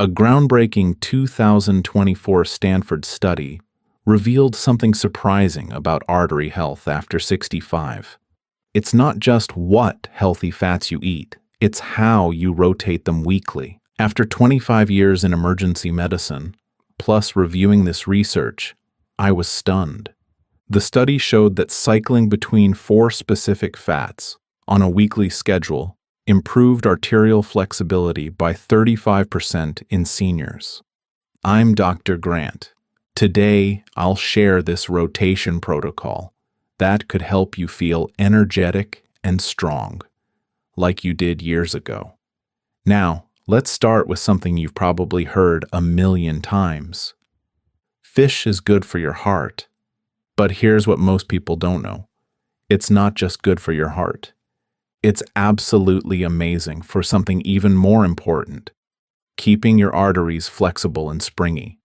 A groundbreaking 2024 Stanford study revealed something surprising about artery health after 65. It's not just what healthy fats you eat, it's how you rotate them weekly. After 25 years in emergency medicine, plus reviewing this research, I was stunned. The study showed that cycling between 4 specific fats on a weekly schedule improved arterial flexibility by 35% in seniors. I'm Dr. Grant. Today, I'll share this rotation protocol that could help you feel energetic and strong, like you did years ago. Now, let's start with something you've probably heard a million times. Fish is good for your heart. But here's what most people don't know. It's not just good for your heart. It's absolutely amazing for something even more important, keeping your arteries flexible and springy.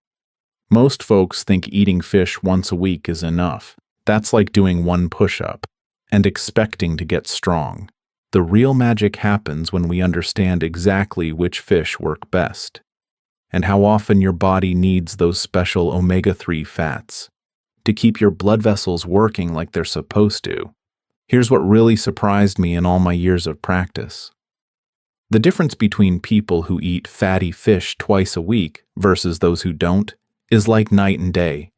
Most folks think eating fish once a week is enough. That's like doing one push-up and expecting to get strong. The real magic happens when we understand exactly which fish work best and how often your body needs those special omega-3 fats to keep your blood vessels working like they're supposed to. Here's what really surprised me in all my years of practice. The difference between people who eat fatty fish twice a week versus those who don't is like night and day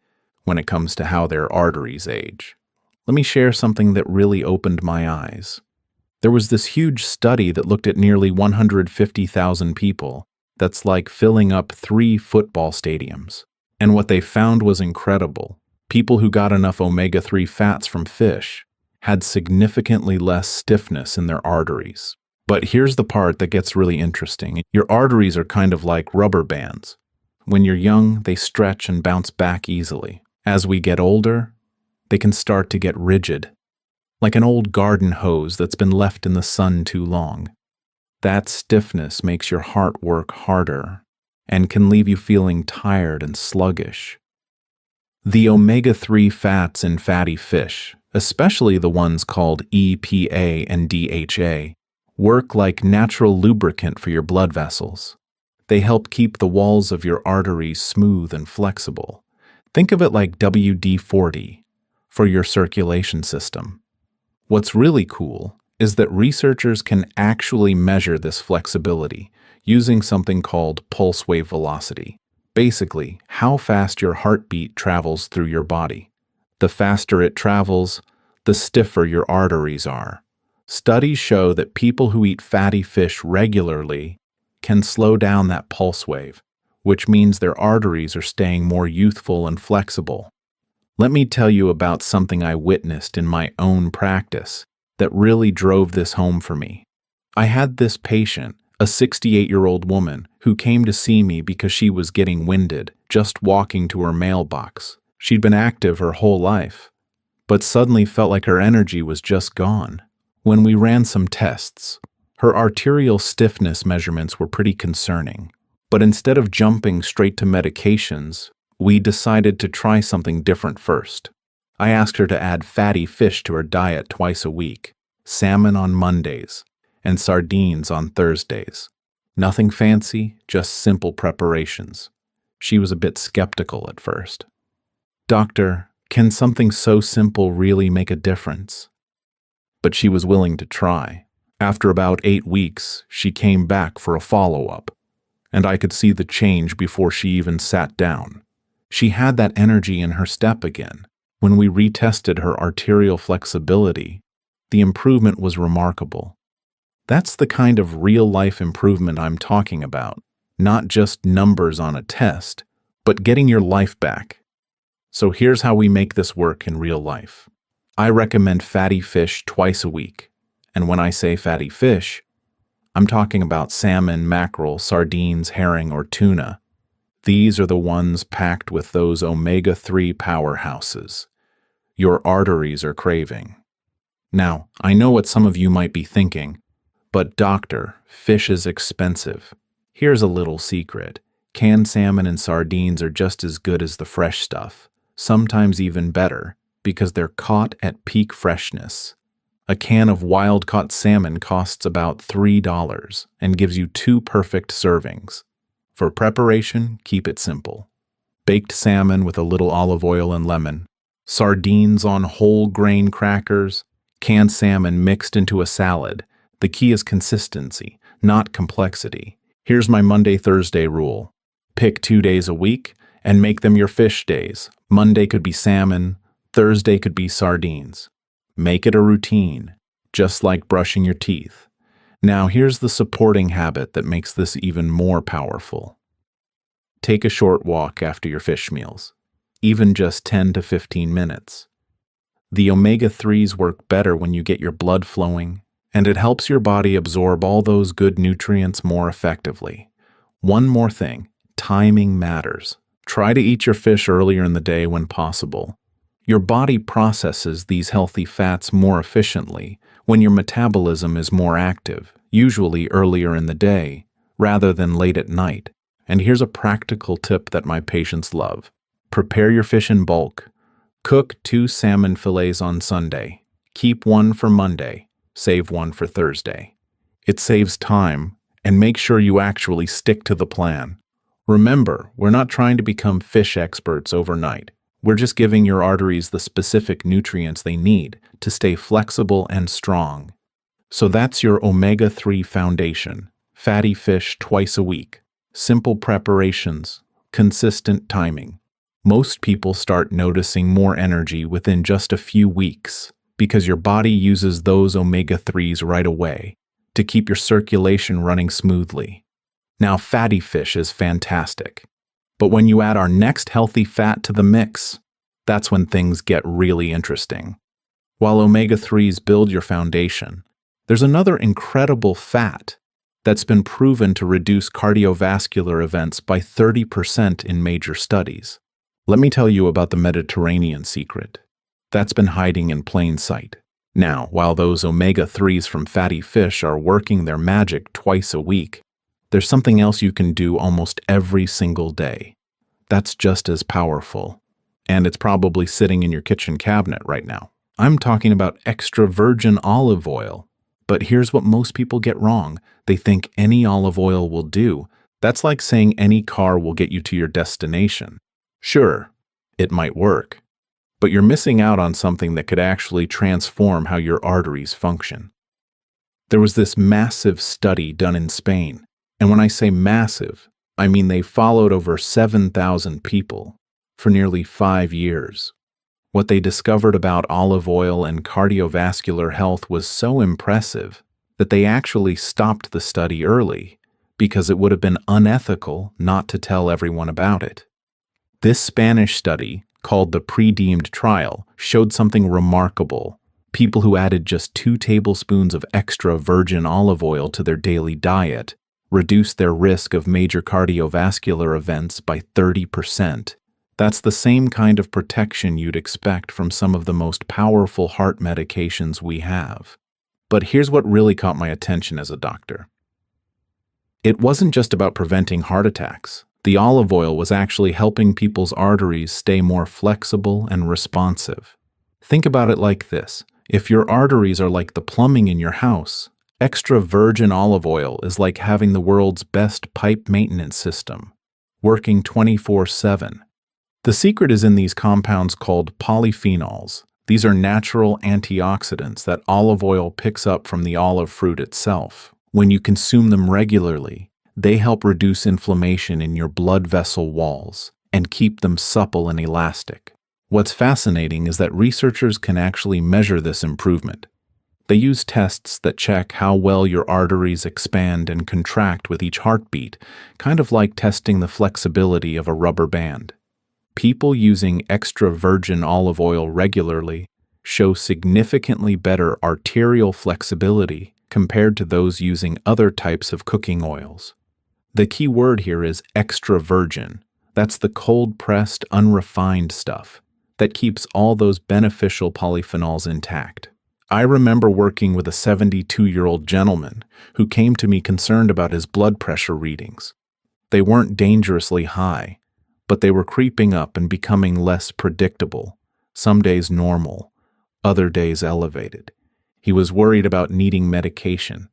when it comes to how their arteries age. Let me share something that really opened my eyes. There was this huge study that looked at nearly 150,000 people. That's like filling up 3 football stadiums. And what they found was incredible. People who got enough omega-3 fats from fish had significantly less stiffness in their arteries. But here's the part that gets really interesting. Your arteries are kind of like rubber bands. When you're young, they stretch and bounce back easily. As we get older, they can start to get rigid, like an old garden hose that's been left in the sun too long. That stiffness makes your heart work harder and can leave you feeling tired and sluggish. The omega-3 fats in fatty fish, especially the ones called EPA and DHA, work like natural lubricant for your blood vessels. They help keep the walls of your arteries smooth and flexible. Think of it like WD-40 for your circulation system. What's really cool is that researchers can actually measure this flexibility using something called pulse wave velocity. Basically, how fast your heartbeat travels through your body. The faster it travels, the stiffer your arteries are. Studies show that people who eat fatty fish regularly can slow down that pulse wave, which means their arteries are staying more youthful and flexible. Let me tell you about something I witnessed in my own practice that really drove this home for me. I had this patient, a 68-year-old woman, who came to see me because she was getting winded just walking to her mailbox. She'd been active her whole life, but suddenly felt like her energy was just gone. When we ran some tests, her arterial stiffness measurements were pretty concerning. But instead of jumping straight to medications, we decided to try something different first. I asked her to add fatty fish to her diet twice a week, salmon on Mondays, and sardines on Thursdays. Nothing fancy, just simple preparations. She was a bit skeptical at first. "Doctor, can something so simple really make a difference?" But she was willing to try. After about 8 weeks, she came back for a follow-up, and I could see the change before she even sat down. She had that energy in her step again. When we retested her arterial flexibility, the improvement was remarkable. That's the kind of real-life improvement I'm talking about, not just numbers on a test, but getting your life back. So here's how we make this work in real life. I recommend fatty fish twice a week. And when I say fatty fish, I'm talking about salmon, mackerel, sardines, herring, or tuna. These are the ones packed with those omega-3 powerhouses your arteries are craving. Now, I know what some of you might be thinking, but doctor, fish is expensive. Here's a little secret. Canned salmon and sardines are just as good as the fresh stuff, sometimes even better, because they're caught at peak freshness. A can of wild-caught salmon costs about $3 and gives you 2 perfect servings. For preparation, keep it simple. Baked salmon with a little olive oil and lemon, sardines on whole grain crackers, canned salmon mixed into a salad. The key is consistency, not complexity. Here's my Monday-Thursday rule. Pick 2 days a week and make them your fish days. Monday could be salmon, Thursday could be sardines. Make it a routine, just like brushing your teeth. Now here's the supporting habit that makes this even more powerful. Take a short walk after your fish meals, even just 10 to 15 minutes. The omega-3s work better when you get your blood flowing, and it helps your body absorb all those good nutrients more effectively. One more thing, timing matters. Try to eat your fish earlier in the day when possible. Your body processes these healthy fats more efficiently when your metabolism is more active, usually earlier in the day, rather than late at night. And here's a practical tip that my patients love. Prepare your fish in bulk. Cook 2 salmon fillets on Sunday. Keep 1 for Monday. Save 1 for Thursday. It saves time, and make sure you actually stick to the plan. Remember, we're not trying to become fish experts overnight. We're just giving your arteries the specific nutrients they need to stay flexible and strong. So that's your omega-3 foundation. Fatty fish twice a week. Simple preparations. Consistent timing. Most people start noticing more energy within just a few weeks because your body uses those omega-3s right away to keep your circulation running smoothly. Now, fatty fish is fantastic. But when you add our next healthy fat to the mix, that's when things get really interesting. While omega-3s build your foundation, there's another incredible fat that's been proven to reduce cardiovascular events by 30% in major studies. Let me tell you about the Mediterranean secret. That's been hiding in plain sight. Now, while those omega-3s from fatty fish are working their magic twice a week, there's something else you can do almost every single day. That's just as powerful. And it's probably sitting in your kitchen cabinet right now. I'm talking about extra virgin olive oil. But here's what most people get wrong. They think any olive oil will do. That's like saying any car will get you to your destination. Sure, it might work, but you're missing out on something that could actually transform how your arteries function. There was this massive study done in Spain, and when I say massive, I mean they followed over 7,000 people for nearly 5 years. What they discovered about olive oil and cardiovascular health was so impressive that they actually stopped the study early because it would have been unethical not to tell everyone about it. This Spanish study, called the Pre-Deemed Trial, showed something remarkable. People who added just 2 tablespoons of extra virgin olive oil to their daily diet reduced their risk of major cardiovascular events by 30%. That's the same kind of protection you'd expect from some of the most powerful heart medications we have. But here's what really caught my attention as a doctor. It wasn't just about preventing heart attacks. The olive oil was actually helping people's arteries stay more flexible and responsive. Think about it like this. If your arteries are like the plumbing in your house, extra virgin olive oil is like having the world's best pipe maintenance system, working 24/7. The secret is in these compounds called polyphenols. These are natural antioxidants that olive oil picks up from the olive fruit itself. When you consume them regularly, they help reduce inflammation in your blood vessel walls and keep them supple and elastic. What's fascinating is that researchers can actually measure this improvement. They use tests that check how well your arteries expand and contract with each heartbeat, kind of like testing the flexibility of a rubber band. People using extra virgin olive oil regularly show significantly better arterial flexibility compared to those using other types of cooking oils. The key word here is extra virgin. That's the cold-pressed, unrefined stuff that keeps all those beneficial polyphenols intact. I remember working with a 72-year-old gentleman who came to me concerned about his blood pressure readings. They weren't dangerously high, but they were creeping up and becoming less predictable, some days normal, other days elevated. He was worried about needing medication,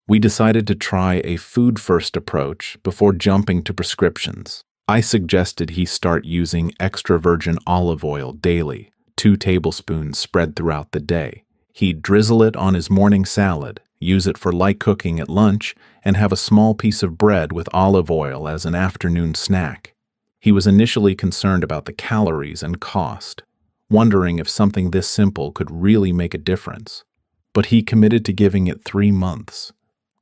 We decided to try a food-first approach before jumping to prescriptions. I suggested he start using extra virgin olive oil daily, 2 tablespoons spread throughout the day. He'd drizzle it on his morning salad, use it for light cooking at lunch, and have a small piece of bread with olive oil as an afternoon snack. He was initially concerned about the calories and cost, wondering if something this simple could really make a difference. But he committed to giving it 3 months.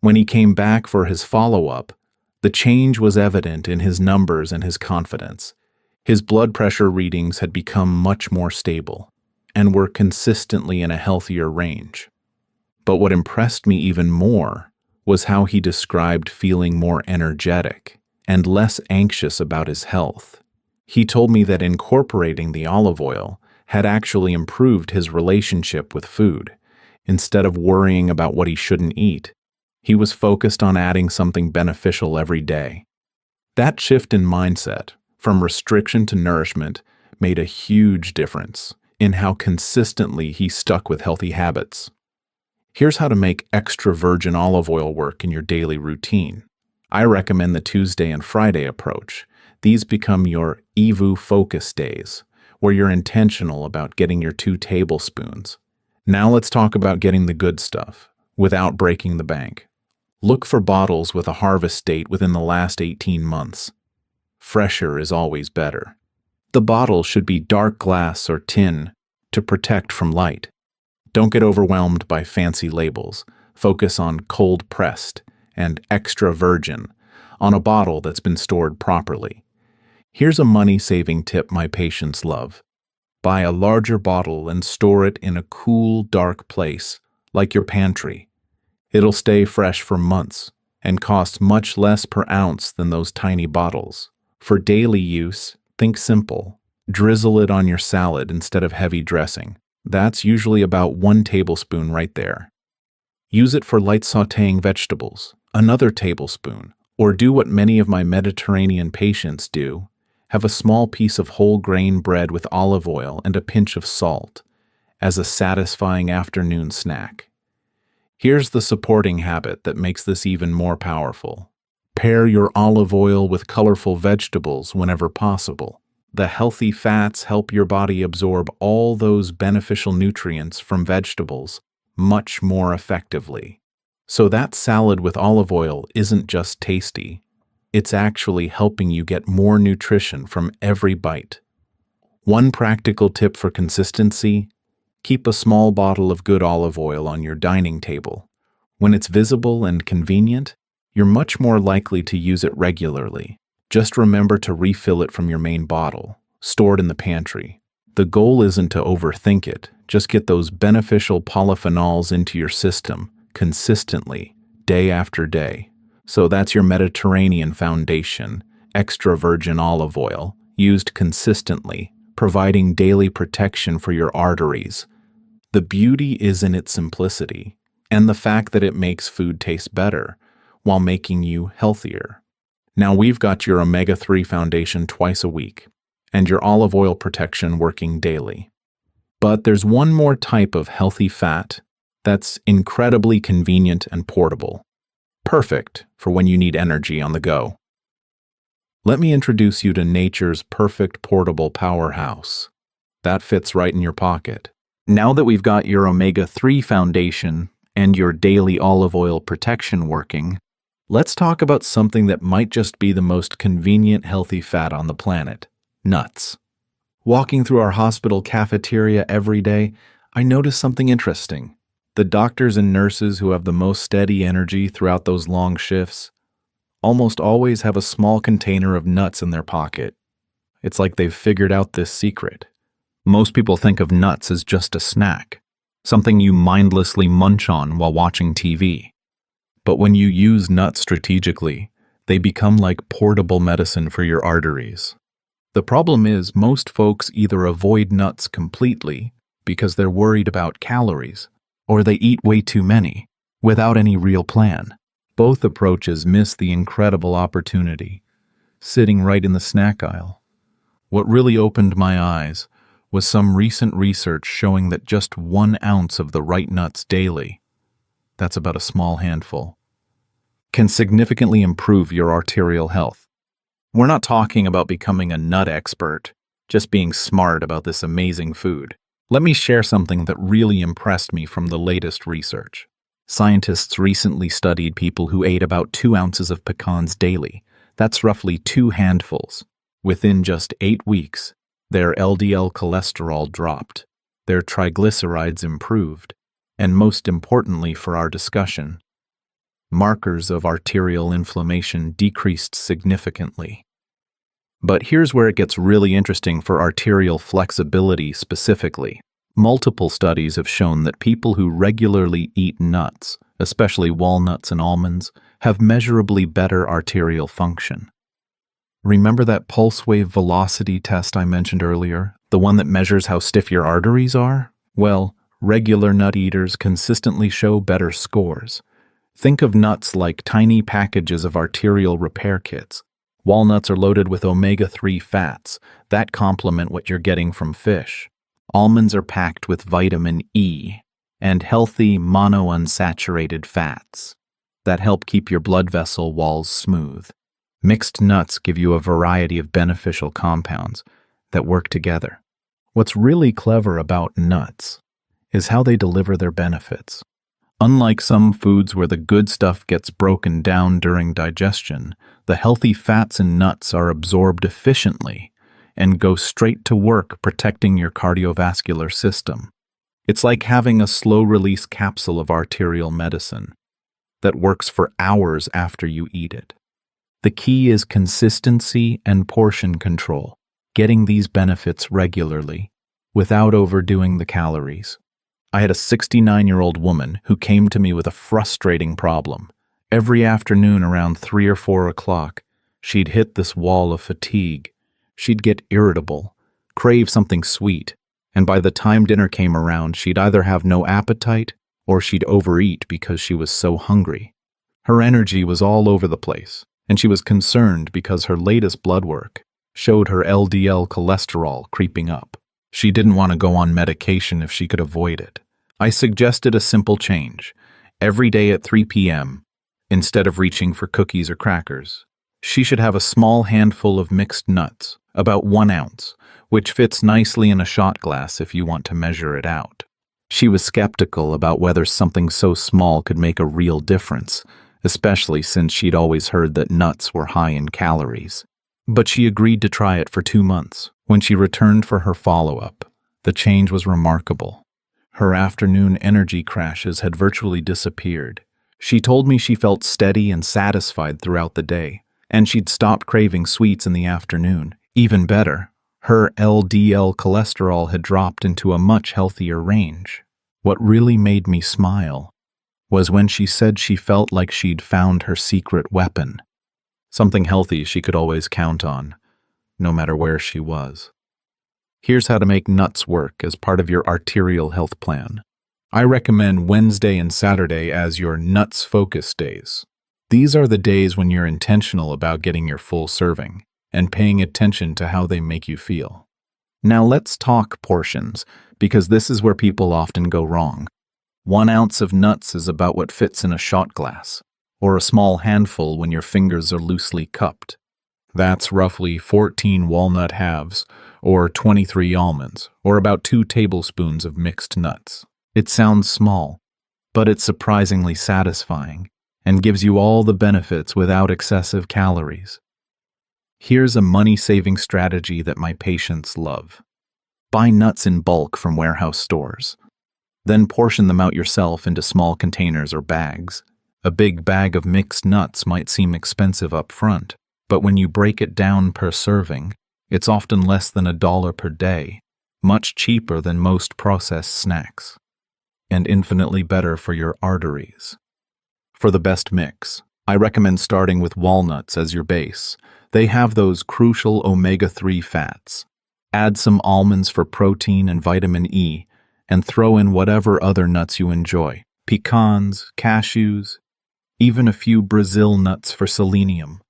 When he came back for his follow-up, the change was evident in his numbers and his confidence. His blood pressure readings had become much more stable and were consistently in a healthier range. But what impressed me even more was how he described feeling more energetic and less anxious about his health. He told me that incorporating the olive oil had actually improved his relationship with food. Instead of worrying about what he shouldn't eat, he was focused on adding something beneficial every day. That shift in mindset, from restriction to nourishment, made a huge difference in how consistently he stuck with healthy habits. Here's how to make extra virgin olive oil work in your daily routine. I recommend the Tuesday and Friday approach. These become your EVU focus days, where you're intentional about getting your 2 tablespoons. Now let's talk about getting the good stuff without breaking the bank. Look for bottles with a harvest date within the last 18 months. Fresher is always better. The bottle should be dark glass or tin to protect from light. Don't get overwhelmed by fancy labels. Focus on cold pressed and extra virgin on a bottle that's been stored properly. Here's a money-saving tip my patients love. Buy a larger bottle and store it in a cool, dark place, like your pantry. It'll stay fresh for months and cost much less per ounce than those tiny bottles. For daily use, think simple. Drizzle it on your salad instead of heavy dressing. That's usually about 1 tablespoon right there. Use it for light sautéing vegetables, another tablespoon, or do what many of my Mediterranean patients do. Have a small piece of whole grain bread with olive oil and a pinch of salt as a satisfying afternoon snack. Here's the supporting habit that makes this even more powerful. Pair your olive oil with colorful vegetables whenever possible. The healthy fats help your body absorb all those beneficial nutrients from vegetables much more effectively. So that salad with olive oil isn't just tasty. It's actually helping you get more nutrition from every bite. One practical tip for consistency: keep a small bottle of good olive oil on your dining table. When it's visible and convenient, you're much more likely to use it regularly. Just remember to refill it from your main bottle, stored in the pantry. The goal isn't to overthink it, just get those beneficial polyphenols into your system consistently, day after day. So that's your Mediterranean foundation, extra virgin olive oil, used consistently, providing daily protection for your arteries. The beauty is in its simplicity, and the fact that it makes food taste better, while making you healthier. Now we've got your omega-3 foundation twice a week, and your olive oil protection working daily. But there's one more type of healthy fat that's incredibly convenient and portable. Perfect for when you need energy on the go. Let me introduce you to nature's perfect portable powerhouse. That fits right in your pocket. Now that we've got your omega-3 foundation and your daily olive oil protection working, let's talk about something that might just be the most convenient healthy fat on the planet: nuts. Walking through our hospital cafeteria every day, I noticed something interesting. The doctors and nurses who have the most steady energy throughout those long shifts almost always have a small container of nuts in their pocket. It's like they've figured out this secret. Most people think of nuts as just a snack, something you mindlessly munch on while watching TV. But when you use nuts strategically, they become like portable medicine for your arteries. The problem is most folks either avoid nuts completely because they're worried about calories, or they eat way too many, without any real plan. Both approaches miss the incredible opportunity, sitting right in the snack aisle. What really opened my eyes was some recent research showing that just 1 ounce of the right nuts daily, that's about a small handful, can significantly improve your arterial health. We're not talking about becoming a nut expert, just being smart about this amazing food. Let me share something that really impressed me from the latest research. Scientists recently studied people who ate about 2 ounces of pecans daily. That's roughly 2 handfuls. Within just 8 weeks, their LDL cholesterol dropped, their triglycerides improved, and most importantly for our discussion, markers of arterial inflammation decreased significantly. But here's where it gets really interesting for arterial flexibility specifically. Multiple studies have shown that people who regularly eat nuts, especially walnuts and almonds, have measurably better arterial function. Remember that pulse wave velocity test I mentioned earlier, the one that measures how stiff your arteries are? Well, regular nut eaters consistently show better scores. Think of nuts like tiny packages of arterial repair kits. Walnuts are loaded with omega-3 fats that complement what you're getting from fish. Almonds are packed with vitamin E and healthy monounsaturated fats that help keep your blood vessel walls smooth. Mixed nuts give you a variety of beneficial compounds that work together. What's really clever about nuts is how they deliver their benefits. Unlike some foods where the good stuff gets broken down during digestion, the healthy fats in nuts are absorbed efficiently and go straight to work protecting your cardiovascular system. It's like having a slow-release capsule of arterial medicine that works for hours after you eat it. The key is consistency and portion control, getting these benefits regularly without overdoing the calories. I had a 69-year-old woman who came to me with a frustrating problem. Every afternoon around 3 or 4 o'clock, she'd hit this wall of fatigue. She'd get irritable, crave something sweet, and by the time dinner came around, she'd either have no appetite or she'd overeat because she was so hungry. Her energy was all over the place, and she was concerned because her latest blood work showed her LDL cholesterol creeping up. She didn't want to go on medication if she could avoid it. I suggested a simple change. Every day at 3 p.m., instead of reaching for cookies or crackers, she should have a small handful of mixed nuts, about 1 ounce, which fits nicely in a shot glass if you want to measure it out. She was skeptical about whether something so small could make a real difference, especially since she'd always heard that nuts were high in calories. But she agreed to try it for 2 months. When she returned for her follow-up, the change was remarkable. Her afternoon energy crashes had virtually disappeared. She told me she felt steady and satisfied throughout the day, and she'd stopped craving sweets in the afternoon. Even better, her LDL cholesterol had dropped into a much healthier range. What really made me smile was when she said she felt like she'd found her secret weapon, something healthy she could always count on, no matter where she was. Here's how to make nuts work as part of your arterial health plan. I recommend Wednesday and Saturday as your nuts focus days. These are the days when you're intentional about getting your full serving and paying attention to how they make you feel. Now let's talk portions, because this is where people often go wrong. 1 ounce of nuts is about what fits in a shot glass, or a small handful when your fingers are loosely cupped. That's roughly 14 walnut halves, or 23 almonds, or about 2 tablespoons of mixed nuts. It sounds small, but it's surprisingly satisfying and gives you all the benefits without excessive calories. Here's a money-saving strategy that my patients love. Buy nuts in bulk from warehouse stores. Then portion them out yourself into small containers or bags. A big bag of mixed nuts might seem expensive up front, but when you break it down per serving, it's often less than $1 per day, much cheaper than most processed snacks, and infinitely better for your arteries. For the best mix, I recommend starting with walnuts as your base. They have those crucial omega-3 fats. Add some almonds for protein and vitamin E, and throw in whatever other nuts you enjoy. Pecans, cashews, even a few Brazil nuts for selenium.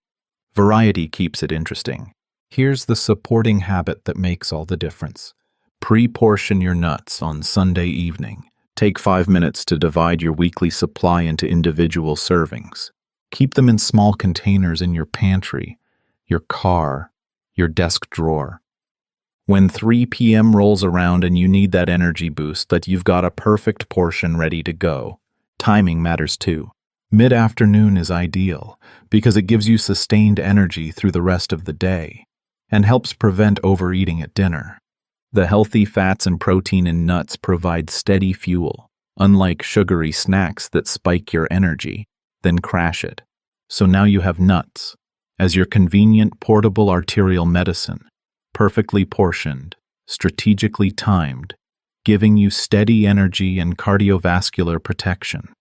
Variety keeps it interesting. Here's the supporting habit that makes all the difference. Pre-portion your nuts on Sunday evening. Take 5 minutes to divide your weekly supply into individual servings. Keep them in small containers in your pantry, your car, your desk drawer. When 3 p.m. rolls around and you need that energy boost, that you've got a perfect portion ready to go. Timing matters too. Mid-afternoon is ideal because it gives you sustained energy through the rest of the day and helps prevent overeating at dinner. The healthy fats and protein in nuts provide steady fuel, unlike sugary snacks that spike your energy, then crash it. So now you have nuts as your convenient portable arterial medicine, perfectly portioned, strategically timed, giving you steady energy and cardiovascular protection.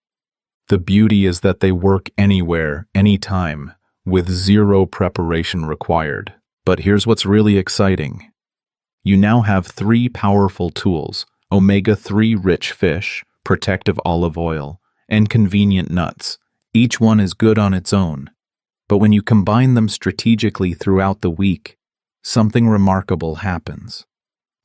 The beauty is that they work anywhere, anytime, with zero preparation required. But here's what's really exciting. You now have 3 powerful tools: omega-3 rich fish, protective olive oil, and convenient nuts. Each one is good on its own, but when you combine them strategically throughout the week, something remarkable happens.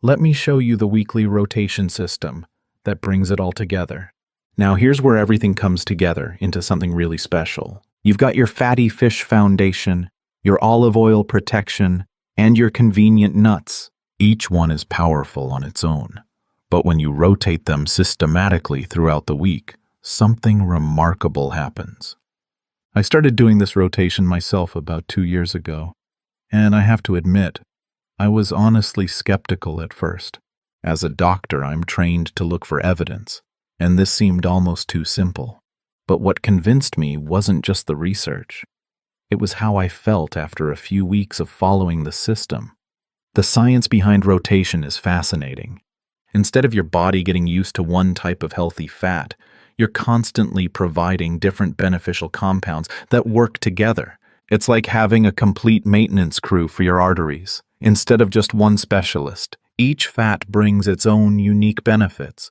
Let me show you the weekly rotation system that brings it all together. Now here's where everything comes together into something really special. You've got your fatty fish foundation, your olive oil protection, and your convenient nuts. Each one is powerful on its own, but when you rotate them systematically throughout the week, something remarkable happens. I started doing this rotation myself about 2 years ago, and I have to admit, I was honestly skeptical at first. As a doctor, I'm trained to look for evidence, and this seemed almost too simple. But what convinced me wasn't just the research. It was how I felt after a few weeks of following the system. The science behind rotation is fascinating. Instead of your body getting used to one type of healthy fat, you're constantly providing different beneficial compounds that work together. It's like having a complete maintenance crew for your arteries. Instead of just one specialist, each fat brings its own unique benefits.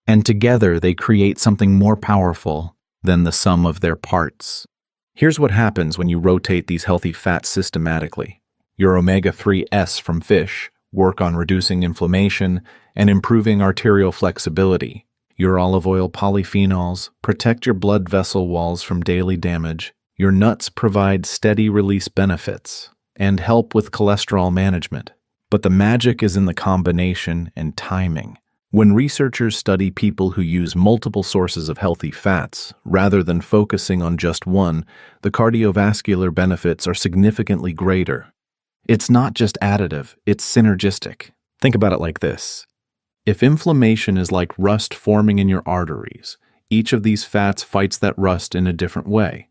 And together they create something more powerful than the sum of their parts. Here's what happens when you rotate these healthy fats systematically. Your omega-3s from fish work on reducing inflammation and improving arterial flexibility. Your olive oil polyphenols protect your blood vessel walls from daily damage. Your nuts provide steady release benefits and help with cholesterol management. But the magic is in the combination and timing. When researchers study people who use multiple sources of healthy fats, rather than focusing on just one, the cardiovascular benefits are significantly greater. It's not just additive, it's synergistic. Think about it like this. If inflammation is like rust forming in your arteries, each of these fats fights that rust in a different way.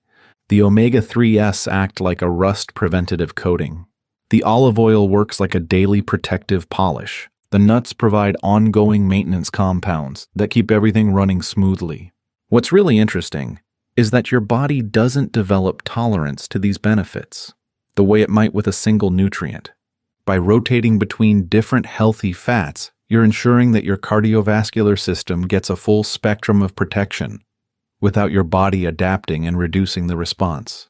The omega-3s act like a rust preventative coating. The olive oil works like a daily protective polish. The nuts provide ongoing maintenance compounds that keep everything running smoothly. What's really interesting is that your body doesn't develop tolerance to these benefits the way it might with a single nutrient. By rotating between different healthy fats, you're ensuring that your cardiovascular system gets a full spectrum of protection without your body adapting and reducing the response.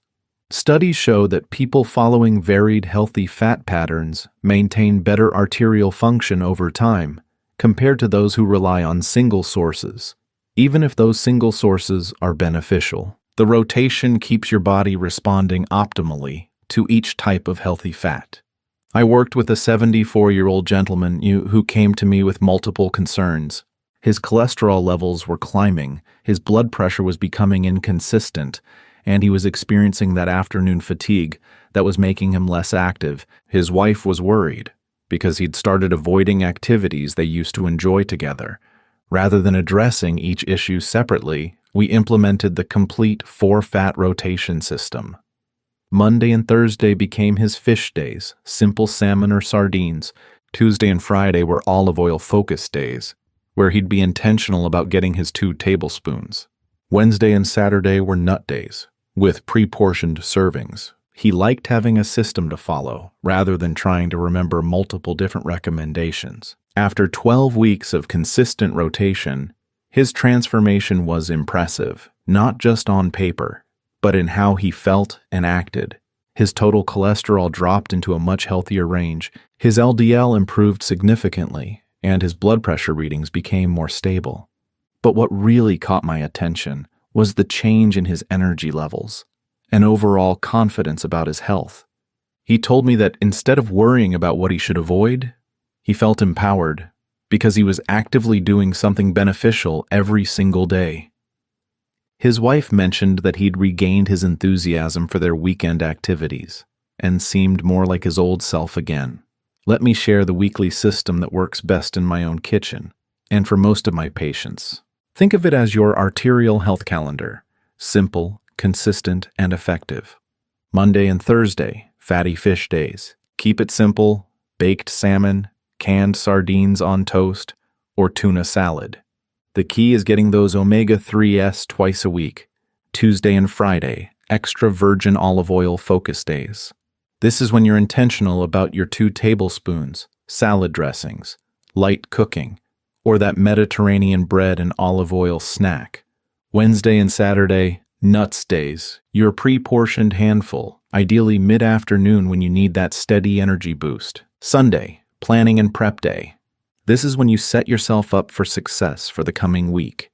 Studies show that people following varied healthy fat patterns maintain better arterial function over time compared to those who rely on single sources, even if those single sources are beneficial. The rotation keeps your body responding optimally to each type of healthy fat. I worked with a 74-year-old gentleman who came to me with multiple concerns. His cholesterol levels were climbing, his blood pressure was becoming inconsistent, and he was experiencing that afternoon fatigue that was making him less active. His wife was worried because he'd started avoiding activities they used to enjoy together. Rather than addressing each issue separately, we implemented the complete 4-fat rotation system. Monday and Thursday became his fish days, simple salmon or sardines. Tuesday and Friday were olive oil focus days, where he'd be intentional about getting his 2 tablespoons. Wednesday and Saturday were nut days, with pre-portioned servings. He liked having a system to follow, rather than trying to remember multiple different recommendations. After 12 weeks of consistent rotation, his transformation was impressive, not just on paper, but in how he felt and acted. His total cholesterol dropped into a much healthier range, his LDL improved significantly, and his blood pressure readings became more stable. But what really caught my attention was the change in his energy levels. and overall confidence about his health. He told me that instead of worrying about what he should avoid, he felt empowered because he was actively doing something beneficial every single day. His wife mentioned that he'd regained his enthusiasm for their weekend activities and seemed more like his old self again. Let me share the weekly system that works best in my own kitchen and for most of my patients. Think of it as your arterial health calendar, simple, consistent, and effective. Monday and Thursday, fatty fish days. Keep it simple: baked salmon, canned sardines on toast, or tuna salad. The key is getting those omega-3s twice a week. Tuesday and Friday, extra virgin olive oil focus days. This is when you're intentional about your 2 tablespoons, salad dressings, light cooking, or that Mediterranean bread and olive oil snack. Wednesday and Saturday, nuts days, your pre-portioned handful, ideally mid-afternoon when you need that steady energy boost. Sunday, planning and prep day. This is when you set yourself up for success for the coming week.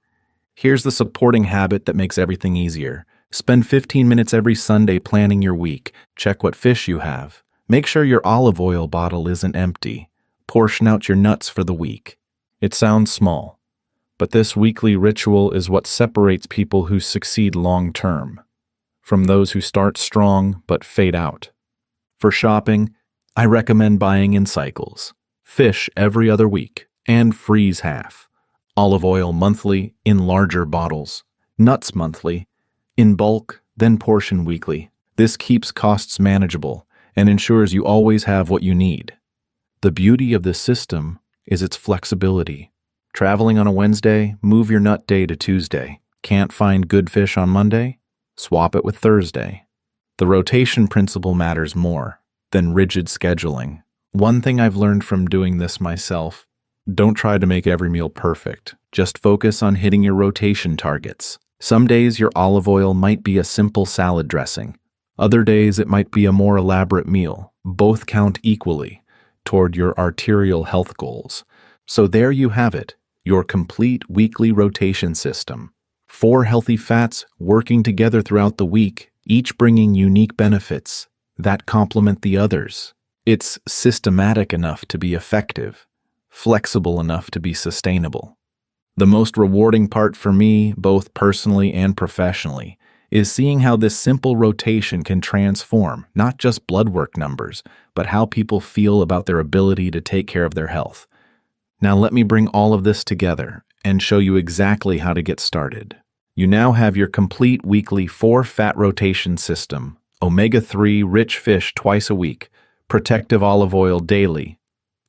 Here's the supporting habit that makes everything easier. Spend 15 minutes every Sunday planning your week. Check what fish you have. Make sure your olive oil bottle isn't empty. Portion out your nuts for the week. It sounds small, but this weekly ritual is what separates people who succeed long-term from those who start strong but fade out. For shopping, I recommend buying in cycles. Fish every other week, and freeze half. Olive oil monthly in larger bottles. Nuts monthly, in bulk, then portion weekly. This keeps costs manageable and ensures you always have what you need. The beauty of this system is its flexibility. Traveling on a Wednesday, move your nut day to Tuesday. Can't find good fish on Monday? Swap it with Thursday. The rotation principle matters more than rigid scheduling. One thing I've learned from doing this myself: don't try to make every meal perfect. Just focus on hitting your rotation targets. Some days your olive oil might be a simple salad dressing. Other days it might be a more elaborate meal. Both count equally toward your arterial health goals. So there you have it, your complete weekly rotation system. 4 healthy fats working together throughout the week, each bringing unique benefits that complement the others. It's systematic enough to be effective, flexible enough to be sustainable. The most rewarding part for me, both personally and professionally, is seeing how this simple rotation can transform not just blood work numbers, but how people feel about their ability to take care of their health. Now let me bring all of this together and show you exactly how to get started. You now have your complete weekly 4-fat rotation system: omega-3 rich fish twice a week, protective olive oil daily,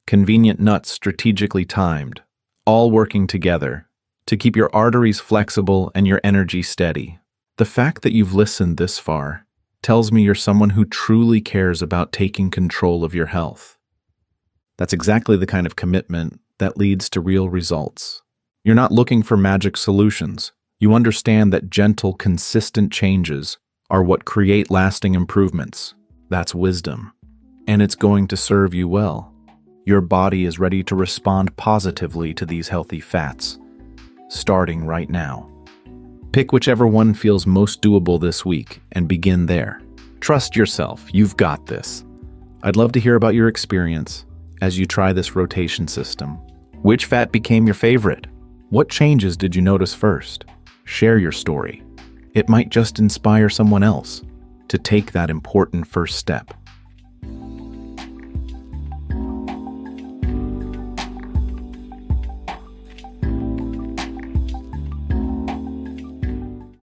convenient nuts strategically timed, all working together to keep your arteries flexible and your energy steady. The fact that you've listened this far tells me you're someone who truly cares about taking control of your health. That's exactly the kind of commitment that leads to real results. You're not looking for magic solutions. You understand that gentle, consistent changes are what create lasting improvements. That's wisdom. And it's going to serve you well. Your body is ready to respond positively to these healthy fats, starting right now. Pick whichever one feels most doable this week and begin there. Trust yourself, you've got this. I'd love to hear about your experience as you try this rotation system. Which fat became your favorite? What changes did you notice first? Share your story. It might just inspire someone else to take that important first step.